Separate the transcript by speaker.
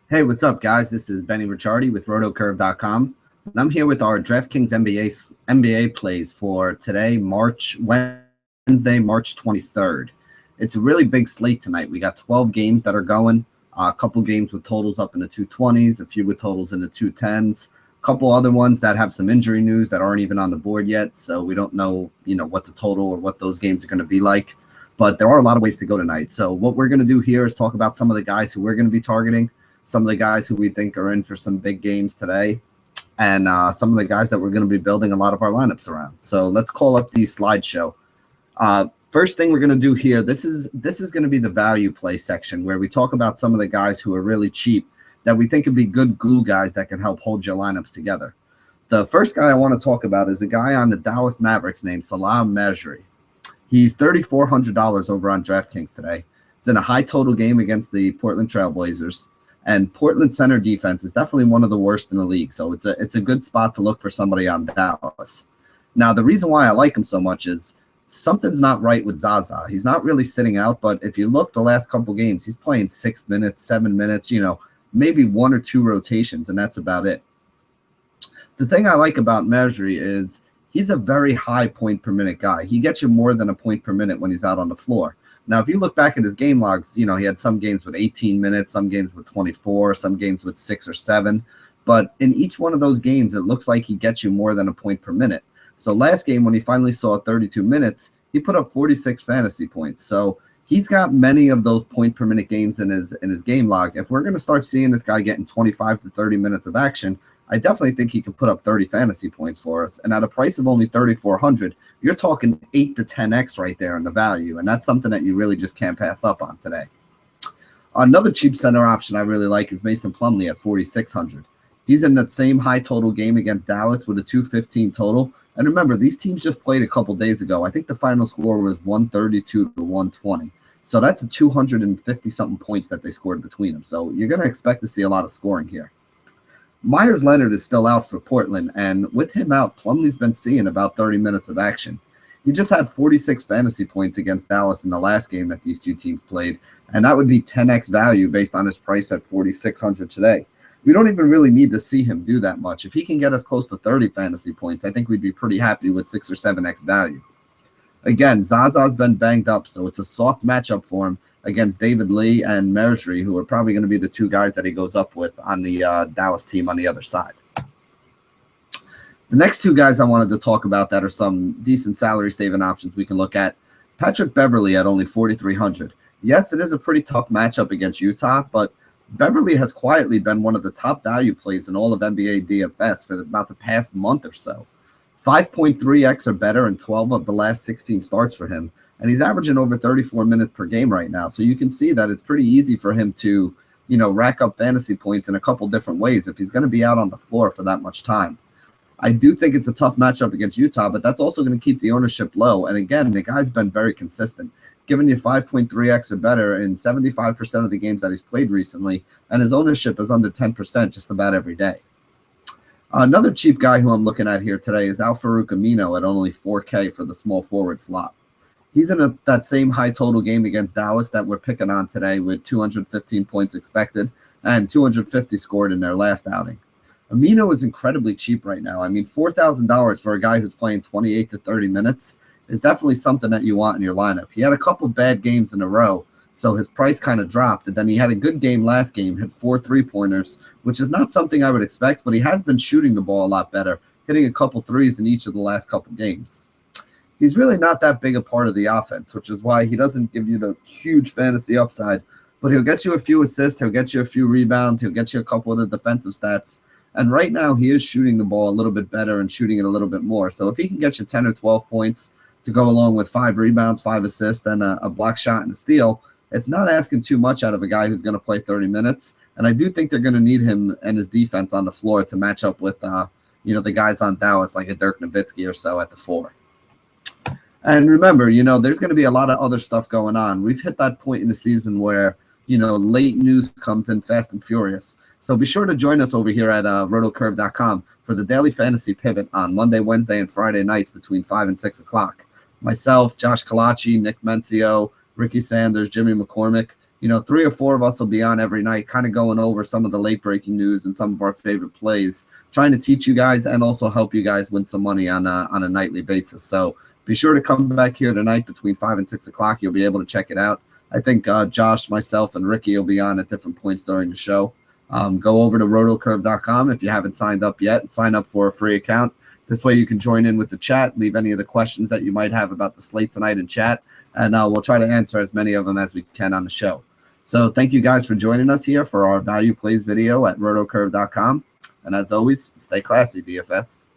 Speaker 1: Hey, what's up, guys? This is Benny Ricciardi with rotocurve.com, and I'm here with our DraftKings NBA plays for today, Wednesday, March 23rd. It's a really big slate tonight. We got 12 games that are going, a couple games with totals up in the 220s, a few with totals in the 210s, a couple other ones that have some injury news that aren't even on the board yet, so we don't know, what the total or what those games are going to be like. But there are a lot of ways to go tonight. So what we're going to do here is talk about some of the guys who we're going to be targeting, some of the guys who we think are in for some big games today, and some of the guys that we're going to be building a lot of our lineups around. So let's call up the slideshow. First thing we're going to do here, this is going to be the value play section where we talk about some of the guys who are really cheap that we think would be good glue guys that can help hold your lineups together. The first guy I want to talk about is a guy on the Dallas Mavericks named Salah Mejri. He's $3,400 over on DraftKings today. It's in a high total game against the Portland Trailblazers. And Portland center defense is definitely one of the worst in the league. So it's a good spot to look for somebody on Dallas. Now, the reason why I like him so much is something's not right with Zaza. He's not really sitting out, but if you look the last couple games, he's playing 6 minutes, 7 minutes, maybe one or two rotations, and that's about it. The thing I like about Mejri is he's a very high point per minute guy. He gets you more than a point per minute when he's out on the floor. Now, if you look back at his game logs, he had some games with 18 minutes, some games with 24, some games with 6 or 7. But in each one of those games, it looks like he gets you more than a point per minute. So last game, when he finally saw 32 minutes, he put up 46 fantasy points. So he's got many of those point per minute games in his game log. If we're going to start seeing this guy getting 25 to 30 minutes of action, I definitely think he can put up 30 fantasy points for us. And at a price of only $3,400, you're talking 8 to 10x right there in the value. And that's something that you really just can't pass up on today. Another cheap center option I really like is Mason Plumlee at $4,600. He's in that same high total game against Dallas with a 215 total. And remember, these teams just played a couple days ago. I think the final score was 132 to 120. So that's a 250-something points that they scored between them. So you're going to expect to see a lot of scoring here. Myers Leonard is still out for Portland, and with him out, Plumlee's been seeing about 30 minutes of action. He just had 46 fantasy points against Dallas in the last game that these two teams played, and that would be 10x value based on his price at $4,600 today. We don't even really need to see him do that much. If he can get us close to 30 fantasy points, I think we'd be pretty happy with 6 or 7x value. Again, Zaza's been banged up, so it's a soft matchup for him against David Lee and Mejri, who are probably going to be the two guys that he goes up with on the Dallas team on the other side. The next two guys I wanted to talk about that are some decent salary saving options we can look at. Patrick Beverley at only $4,300. Yes, it is a pretty tough matchup against Utah, but Beverley has quietly been one of the top value plays in all of NBA DFS for about the past month or so. 5.3x or better in 12 of the last 16 starts for him. And he's averaging over 34 minutes per game right now. So you can see that it's pretty easy for him to, rack up fantasy points in a couple different ways if he's going to be out on the floor for that much time. I do think it's a tough matchup against Utah, but that's also going to keep the ownership low. And again, the guy's been very consistent, giving you 5.3x or better in 75% of the games that he's played recently. And his ownership is under 10% just about every day. Another cheap guy who I'm looking at here today is Al-Farouq Amino at only $4K for the small forward slot. He's in that same high total game against Dallas that we're picking on today with 215 points expected and 250 scored in their last outing. Amino is incredibly cheap right now. I mean, $4,000 for a guy who's playing 28 to 30 minutes is definitely something that you want in your lineup. He had a couple bad games in a row, so his price kind of dropped. And then he had a good game last game, hit 4 3-pointers, which is not something I would expect, but he has been shooting the ball a lot better, hitting a couple threes in each of the last couple games. He's really not that big a part of the offense, which is why he doesn't give you the huge fantasy upside, but he'll get you a few assists, he'll get you a few rebounds, he'll get you a couple of the defensive stats. And right now he is shooting the ball a little bit better and shooting it a little bit more. So if he can get you 10 or 12 points to go along with 5 rebounds, 5 assists, and a block shot and a steal, it's not asking too much out of a guy who's going to play 30 minutes. And I do think they're going to need him and his defense on the floor to match up with, the guys on Dallas like a Dirk Nowitzki or so at the 4. And remember, there's going to be a lot of other stuff going on. We've hit that point in the season where, late news comes in fast and furious. So be sure to join us over here at rotocurve.com for the daily fantasy pivot on Monday, Wednesday, and Friday nights between 5 and 6 o'clock. Myself, Josh Kalachi, Nick Mencio, Ricky Sanders, Jimmy McCormick, 3 or 4 of us will be on every night, kind of going over some of the late breaking news and some of our favorite plays, trying to teach you guys and also help you guys win some money on a nightly basis. So be sure to come back here tonight between 5 and 6 o'clock. You'll be able to check it out. I think Josh, myself, and Ricky will be on at different points during the show. Go over to rotocurve.com if you haven't signed up yet. Sign up for a free account. This way you can join in with the chat, leave any of the questions that you might have about the slate tonight in chat, and we'll try to answer as many of them as we can on the show. So thank you guys for joining us here for our value plays video at rotocurve.com. And as always, stay classy, DFS.